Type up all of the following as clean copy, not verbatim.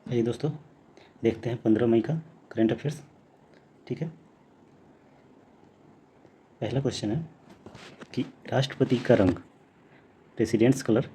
आइए दोस्तों, देखते हैं 15 मई का करंट अफेयर्स। ठीक है, पहला क्वेश्चन है कि राष्ट्रपति का रंग प्रेसिडेंट्स कलर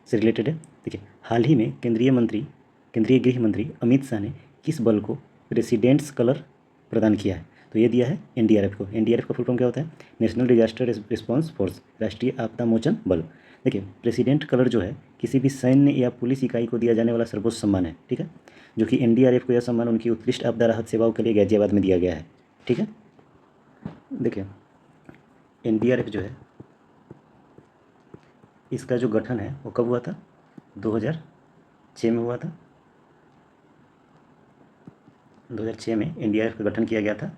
से रिलेटेड है। देखिए, हाल ही में केंद्रीय गृह मंत्री अमित शाह ने किस बल को प्रेसिडेंट्स कलर प्रदान किया है? तो ये दिया है एनडीआरएफ को। एनडीआरएफ का फुल फॉर्म क्या होता है? नेशनल डिजास्टर रिस्पांस फोर्स, राष्ट्रीय आपदा मोचन बल। देखिए, प्रेसिडेंट कलर जो है किसी भी सैन्य या पुलिस इकाई को दिया जाने वाला सर्वोच्च सम्मान है। ठीक है, जो कि एनडीआरएफ को यह सम्मान उनकी उत्कृष्ट आपदा राहत सेवाओं के लिए गाजियाबाद में दिया गया है। ठीक है, देखिए एनडीआरएफ जो है इसका जो गठन है वो कब हुआ था? 2006 में हुआ था। 2006 में एनडीआरएफ का गठन किया गया था।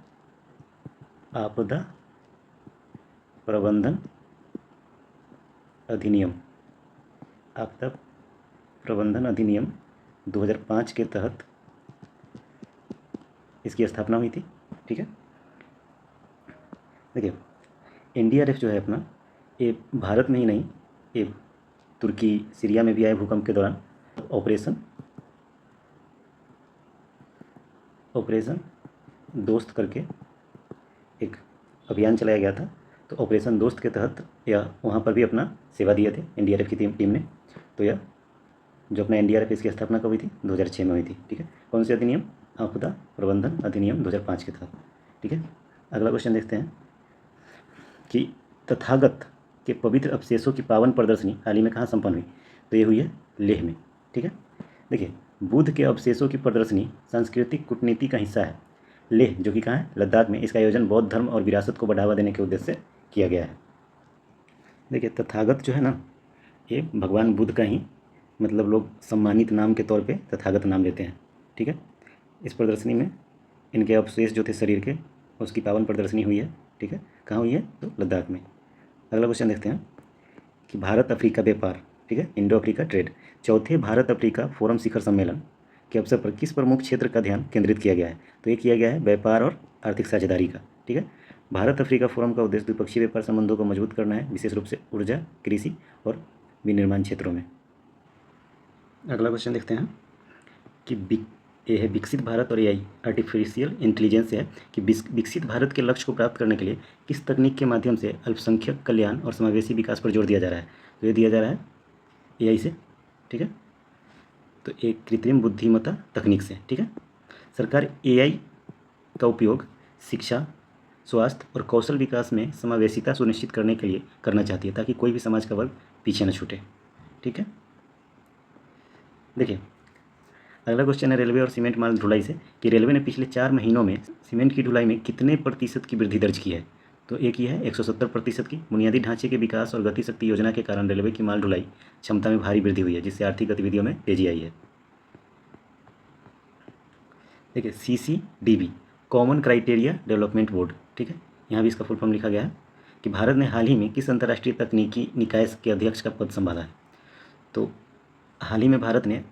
आपदा प्रबंधन अधिनियम, आपदा प्रबंधन अधिनियम 2005 के तहत इसकी स्थापना हुई थी। ठीक है, देखिए एनडीआरएफ जो है अपना, ये भारत में ही नहीं, ये तुर्की सीरिया में भी आए भूकंप के दौरान। ऑपरेशन दोस्त करके एक अभियान चलाया गया था। तो ऑपरेशन दोस्त के तहत यह वहाँ पर भी अपना सेवा दिए थे एनडीआरएफ की टीम ने। तो यह जो अपना एनडीआरएफ, इसकी स्थापना कब हुई थी? 2006 में हुई थी। ठीक है, कौन से अधिनियम? आपदा प्रबंधन अधिनियम 2005 के तहत। ठीक है, अगला क्वेश्चन देखते हैं कि तथागत के पवित्र अवशेषों की पावन प्रदर्शनी हाल ही में कहाँ संपन्न हुई? तो ये हुई है लेह में। ठीक है, देखिए बुद्ध के अवशेषों की प्रदर्शनी सांस्कृतिक कूटनीति का हिस्सा है। लेह जो कि कहाँ है? लद्दाख में। इसका आयोजन बौद्ध धर्म और विरासत को बढ़ावा देने के उद्देश्य से किया गया है। देखिए तथागत जो है ना, ये भगवान बुद्ध का ही मतलब लोग सम्मानित नाम के तौर पे तथागत नाम लेते हैं। ठीक है, इस प्रदर्शनी में इनके अवशेष जो थे शरीर के, उसकी पावन प्रदर्शनी हुई है। ठीक है, कहाँ हुई है? तो लद्दाख में। अगला क्वेश्चन देखते हैं कि भारत अफ्रीका व्यापार, ठीक है, इंडो अफ्रीका ट्रेड, चौथे भारत अफ्रीका फोरम शिखर सम्मेलन के अवसर पर किस प्रमुख क्षेत्र का ध्यान केंद्रित किया गया है? तो ये किया गया है व्यापार और आर्थिक साझेदारी का। ठीक है, भारत अफ्रीका फोरम का उद्देश्य द्विपक्षीय व्यापार संबंधों को मजबूत करना है, विशेष रूप से ऊर्जा, कृषि और विनिर्माण क्षेत्रों में। अगला क्वेश्चन देखते हैं कि ये है विकसित भारत और एआई, आर्टिफिशियल इंटेलिजेंस है कि विकसित भारत के लक्ष्य को प्राप्त करने के लिए किस तकनीक के माध्यम से अल्पसंख्यक कल्याण और समावेशी विकास पर जोर दिया जा रहा है? तो ये दिया जा रहा है एआई से। ठीक है, तो एक कृत्रिम बुद्धिमत्ता तकनीक से। ठीक है, सरकार एआई का उपयोग शिक्षा, स्वास्थ्य और कौशल विकास में समावेशिता सुनिश्चित करने के लिए करना चाहती है, ताकि कोई भी समाज का वर्ग पीछे न छूटे। ठीक है, देखिए अगला क्वेश्चन है रेलवे और सीमेंट माल ढुलाई से कि रेलवे ने पिछले 4 महीनों में सीमेंट की ढुलाई में कितने प्रतिशत की वृद्धि दर्ज की है? तो एक ये है 170% की। बुनियादी ढांचे के विकास और गति शक्ति योजना के कारण रेलवे की माल ढुलाई क्षमता में भारी वृद्धि हुई है, जिससे आर्थिक गतिविधियों में तेजी आई है। देखिए CCDB, common criteria development board. ठीक है, यहाँ भी इसका फुल फॉर्म लिखा गया है कि भारत ने हाल ही में किस अंतर्राष्ट्रीय तकनीकी निकाय के अध्यक्ष का पद संभाला है? तो हाल ही में भारत ने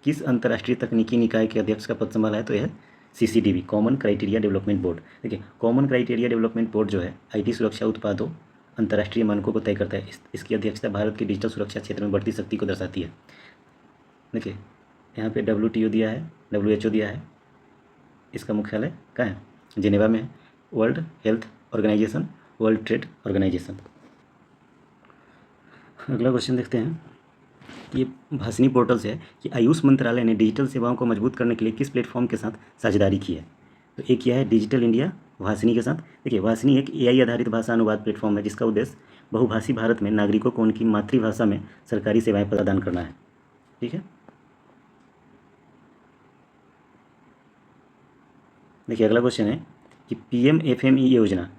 किस अंतर्राष्ट्रीय तकनीकी निकाय के अध्यक्ष का पद संभाला है? तो यह CCDB, common criteria development board. देखिए कॉमन क्राइटेरिया डेवलपमेंट बोर्ड जो है आईटी सुरक्षा उत्पादों अंतर्राष्ट्रीय मानकों को तय करता है। इसकी अध्यक्षता भारत की डिजिटल सुरक्षा क्षेत्र में बढ़ती शक्ति को दर्शाती है। देखिए यहाँ पे WTO दिया है, WHO दिया है, इसका मुख्यालय कहाँ है? जिनेवा में है। World health organisation, world trade organisation. अगला क्वेश्चन देखते हैं, ये भाषिनी पोर्टल से है कि आयुष मंत्रालय ने डिजिटल सेवाओं को मजबूत करने के लिए किस प्लेटफॉर्म के साथ साझेदारी की है? तो एक किया है डिजिटल इंडिया भाषिनी के साथ। देखिए भाषिनी एक एआई आधारित भाषा अनुवाद प्लेटफॉर्म है, जिसका उद्देश्य बहुभाषी भारत में नागरिकों को उनकी मातृभाषा में सरकारी सेवाएं प्रदान करना है। ठीक है, देखिए अगला क्वेश्चन है कि PMFME योजना।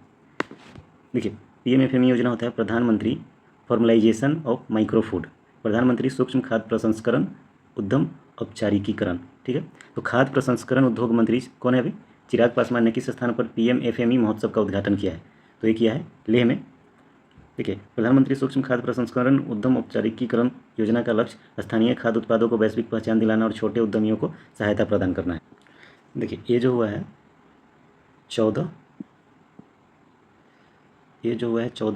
देखिए PMFME योजना होता है प्रधानमंत्री फॉर्मलाइजेशन ऑफ माइक्रो फूड, प्रधानमंत्री सूक्ष्म खाद्य प्रसंस्करण उद्यम औपचारिकीकरण। ठीक है, तो खाद्य प्रसंस्करण उद्योग मंत्री कौन है? अभी चिराग पासवान ने किस स्थान पर PMFME महोत्सव का उद्घाटन किया है? तो ये किया है लेह में। देखिए प्रधानमंत्री सूक्ष्म खाद्य प्रसंस्करण उद्यम औपचारिकीकरण योजना का लक्ष्य स्थानीय खाद्य उत्पादों को वैश्विक पहचान दिलाना और छोटे उद्यमियों को सहायता प्रदान करना है। देखिए ये जो हुआ है 14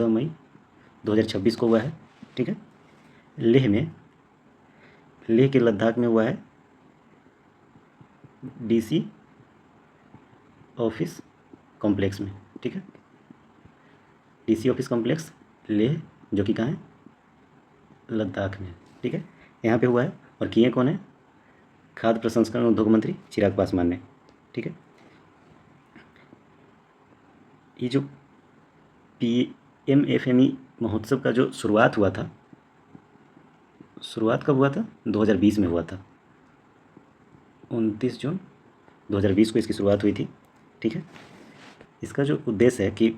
मई 2026 को हुआ है। ठीक है, लेह के लद्दाख में हुआ है DC ऑफिस कॉम्प्लेक्स में, ठीक है। DC ऑफिस कॉम्प्लेक्स लेह, जो कि कहाँ है, लद्दाख में, ठीक है। यहाँ पे हुआ है और किए कौन है, खाद्य प्रसंस्करण उद्योग मंत्री चिराग पासवान ने, ठीक है। ये जो PMFME महोत्सव का जो शुरुआत हुआ था, शुरुआत कब हुआ था, 2020 में हुआ था, 29 जून 2020 को इसकी शुरुआत हुई थी, ठीक है। इसका जो उद्देश्य है कि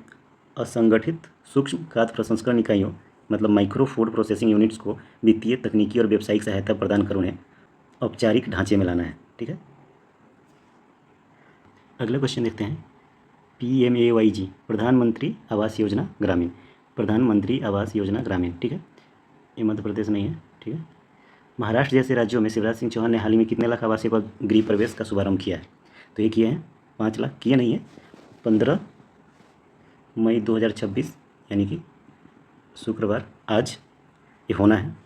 असंगठित सूक्ष्म खाद्य प्रसंस्करण इकाइयों मतलब माइक्रो फूड प्रोसेसिंग यूनिट्स को वित्तीय, तकनीकी और व्यावसायिक सहायता प्रदान कर उन्हें औपचारिक ढांचे में लाना है, ठीक है। अगला क्वेश्चन देखते हैं, PMAYG प्रधानमंत्री आवास योजना ग्रामीण, प्रधानमंत्री आवास योजना ग्रामीण, ठीक है। ये मध्य प्रदेश नहीं है, ठीक है। महाराष्ट्र जैसे राज्यों में शिवराज सिंह चौहान ने हाल ही में कितने लाख आवासीय गृह प्रवेश का शुभारंभ किया है, तो ये किए हैं 5 लाख, किए नहीं है, 15 मई 2026 यानी कि शुक्रवार, आज ये होना है,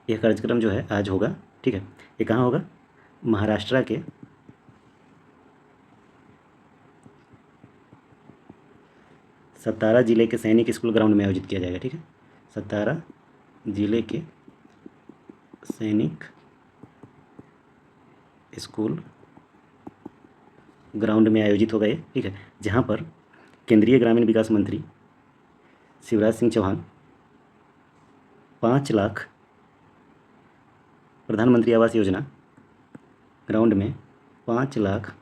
यह कार्यक्रम जो है आज होगा, ठीक है। ये कहाँ होगा, महाराष्ट्र के सतारा जिले के सैनिक स्कूल ग्राउंड में आयोजित किया जाएगा, ठीक है। सतारा जिले के सैनिक स्कूल ग्राउंड में आयोजित होगा ये, ठीक है, जहाँ पर केंद्रीय ग्रामीण विकास मंत्री शिवराज सिंह चौहान 5 लाख प्रधानमंत्री आवास योजना ग्राउंड में 5 लाख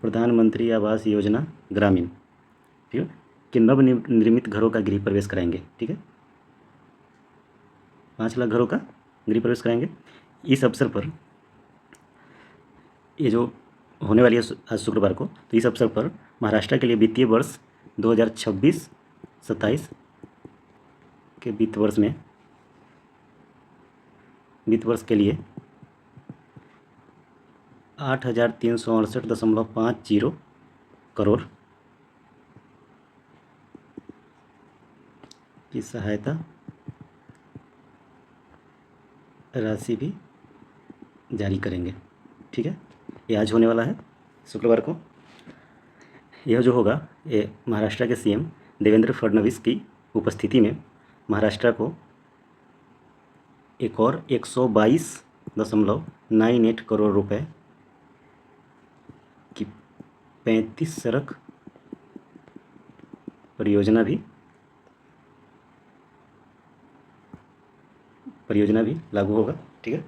प्रधानमंत्री आवास योजना ग्रामीण, ठीक है, के नवनिर्मित घरों का गृह प्रवेश कराएंगे, ठीक है। 5 लाख घरों का गृह प्रवेश कराएंगे। इस अवसर पर ये जो होने वाली है आज शुक्रवार को, तो इस अवसर पर महाराष्ट्र के लिए वित्तीय वर्ष 2026-27 के वित्त वर्ष के लिए 8,368.50 करोड़ की सहायता राशि भी जारी करेंगे, ठीक है। ये आज होने वाला है शुक्रवार को। यह जो होगा ये महाराष्ट्र के CM देवेंद्र फडणवीस की उपस्थिति में महाराष्ट्र को एक और 122.98 करोड़ रुपए की 35 सड़क परियोजना भी लागू होगा, ठीक है।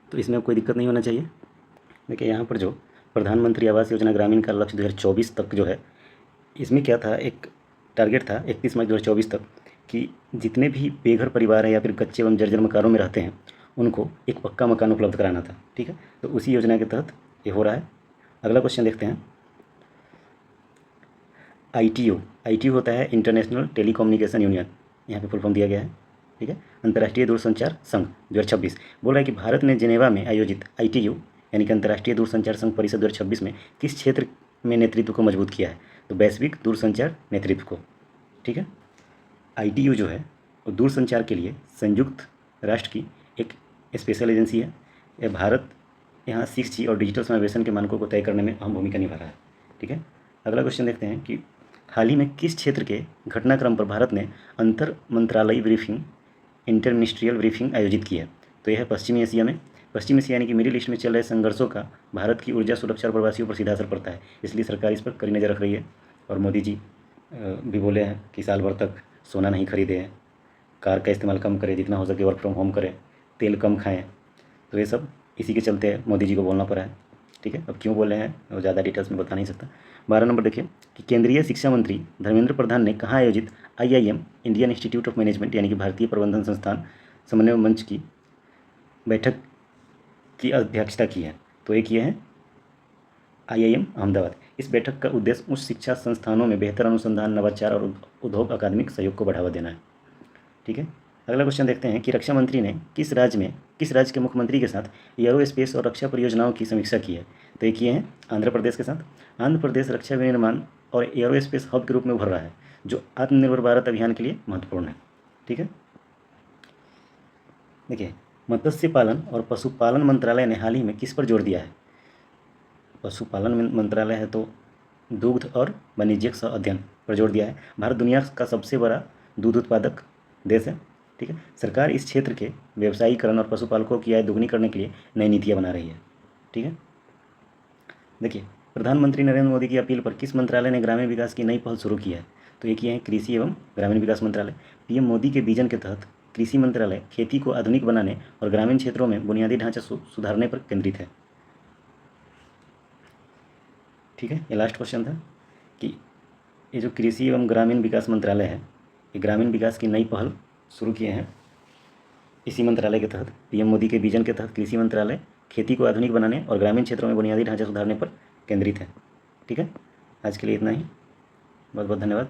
तो इसमें कोई दिक्कत नहीं होना चाहिए। देखिए यहाँ पर जो प्रधानमंत्री आवास योजना ग्रामीण का लक्ष्य 2024 तक जो है, इसमें क्या था, एक टारगेट था 31 मई 2024 तक कि जितने भी बेघर परिवार हैं या फिर कच्चे एवं जर्जर मकानों में रहते हैं उनको एक पक्का मकान उपलब्ध कराना था, ठीक है। तो उसी योजना के तहत ये हो रहा है। अगला क्वेश्चन देखते हैं, ITU होता है इंटरनेशनल टेलीकम्युनिकेशन यूनियन, यहाँ पे फुल फॉर्म दिया गया है, ठीक है, अंतर्राष्ट्रीय दूरसंचार संघ 2026 बोल रहा है कि भारत ने जेनेवा में आयोजित ITU यानी कि अंतर्राष्ट्रीय दूरसंचार संघ परिषद 2026 में किस क्षेत्र में नेतृत्व को मजबूत किया है, तो वैश्विक दूरसंचार नेतृत्व को, ठीक है। ITU जो है वो दूरसंचार के लिए संयुक्त राष्ट्र की एक स्पेशल एजेंसी है। यह भारत यहाँ 6G और डिजिटल समावेशन के मानकों को तय करने में अहम भूमिका निभा रहा है, ठीक है। अगला क्वेश्चन देखते हैं कि हाल ही में किस क्षेत्र के घटनाक्रम पर भारत ने अंतर मंत्रालयी ब्रीफिंग इंटरमिनिस्ट्रियल ब्रीफिंग आयोजित की है, तो यह है पश्चिमी एशिया में। पश्चिमी एशिया यानी कि मिडिल ईस्ट में चल रहे संघर्षों का भारत की ऊर्जा सुरक्षा और प्रवासियों पर सीधा असर पड़ता है, इसलिए सरकार इस पर कड़ी नज़र रख रही है। और मोदी जी भी बोले हैं कि साल भर तक सोना नहीं खरीदे हैं, कार का इस्तेमाल कम करें, जितना हो सके वर्क फ्रॉम होम करें, तेल कम खाएँ, तो ये सब इसी के चलते मोदी जी को बोलना पड़ा है, ठीक है। अब क्यों बोले हैं वो ज़्यादा डिटेल्स में बता नहीं सकता। 12 नंबर देखिए कि केंद्रीय शिक्षा मंत्री धर्मेंद्र प्रधान ने कहाँ आयोजित IIM Indian institute of management यानी कि भारतीय प्रबंधन संस्थान समन्वय मंच की बैठक की अध्यक्षता की है, तो एक ये है IIM अहमदाबाद। इस बैठक का उद्देश्य उच्च शिक्षा संस्थानों में बेहतर अनुसंधान, नवाचार और उद्योग अकादमिक सहयोग को बढ़ावा देना है, ठीक है। अगला क्वेश्चन देखते हैं कि रक्षा मंत्री ने किस राज्य के मुख्यमंत्री के साथ एरोस्पेस और रक्षा परियोजनाओं की समीक्षा की है, तो एक ये हैं आंध्र प्रदेश के साथ। आंध्र प्रदेश रक्षा विनिर्माण और एरोस्पेस हब के रूप में उभर रहा है, जो आत्मनिर्भर भारत अभियान के लिए महत्वपूर्ण है, ठीक है। देखिए मत्स्य पालन और पशुपालन मंत्रालय ने हाल ही में किस पर जोर दिया है? पशुपालन मंत्रालय है तो दुग्ध और वाणिज्यिक सह अध्ययन पर जोर दिया है। भारत दुनिया का सबसे बड़ा दूध उत्पादक देश है, ठीक है। सरकार इस क्षेत्र के व्यवसायीकरण और पशुपालकों की आय दोगुनी करने के लिए नई नीतियाँ बना रही है, ठीक है। देखिए, प्रधानमंत्री नरेंद्र मोदी की अपील पर किस मंत्रालय ने ग्रामीण विकास की नई पहल शुरू की है? तो एक ये है कृषि एवं ग्रामीण विकास मंत्रालय। पीएम मोदी के विजन के तहत कृषि मंत्रालय खेती को आधुनिक बनाने और ग्रामीण क्षेत्रों में बुनियादी ढांचा सुधारने पर केंद्रित है, ठीक है। ये लास्ट क्वेश्चन था कि ये जो कृषि एवं ग्रामीण विकास मंत्रालय है, ये ग्रामीण विकास की नई पहल शुरू किए हैं। इसी मंत्रालय के तहत पीएम मोदी के विजन के तहत कृषि मंत्रालय खेती को आधुनिक बनाने और ग्रामीण क्षेत्रों में बुनियादी ढांचा सुधारने पर केंद्रित है, ठीक है। आज के लिए इतना ही, बहुत बहुत धन्यवाद।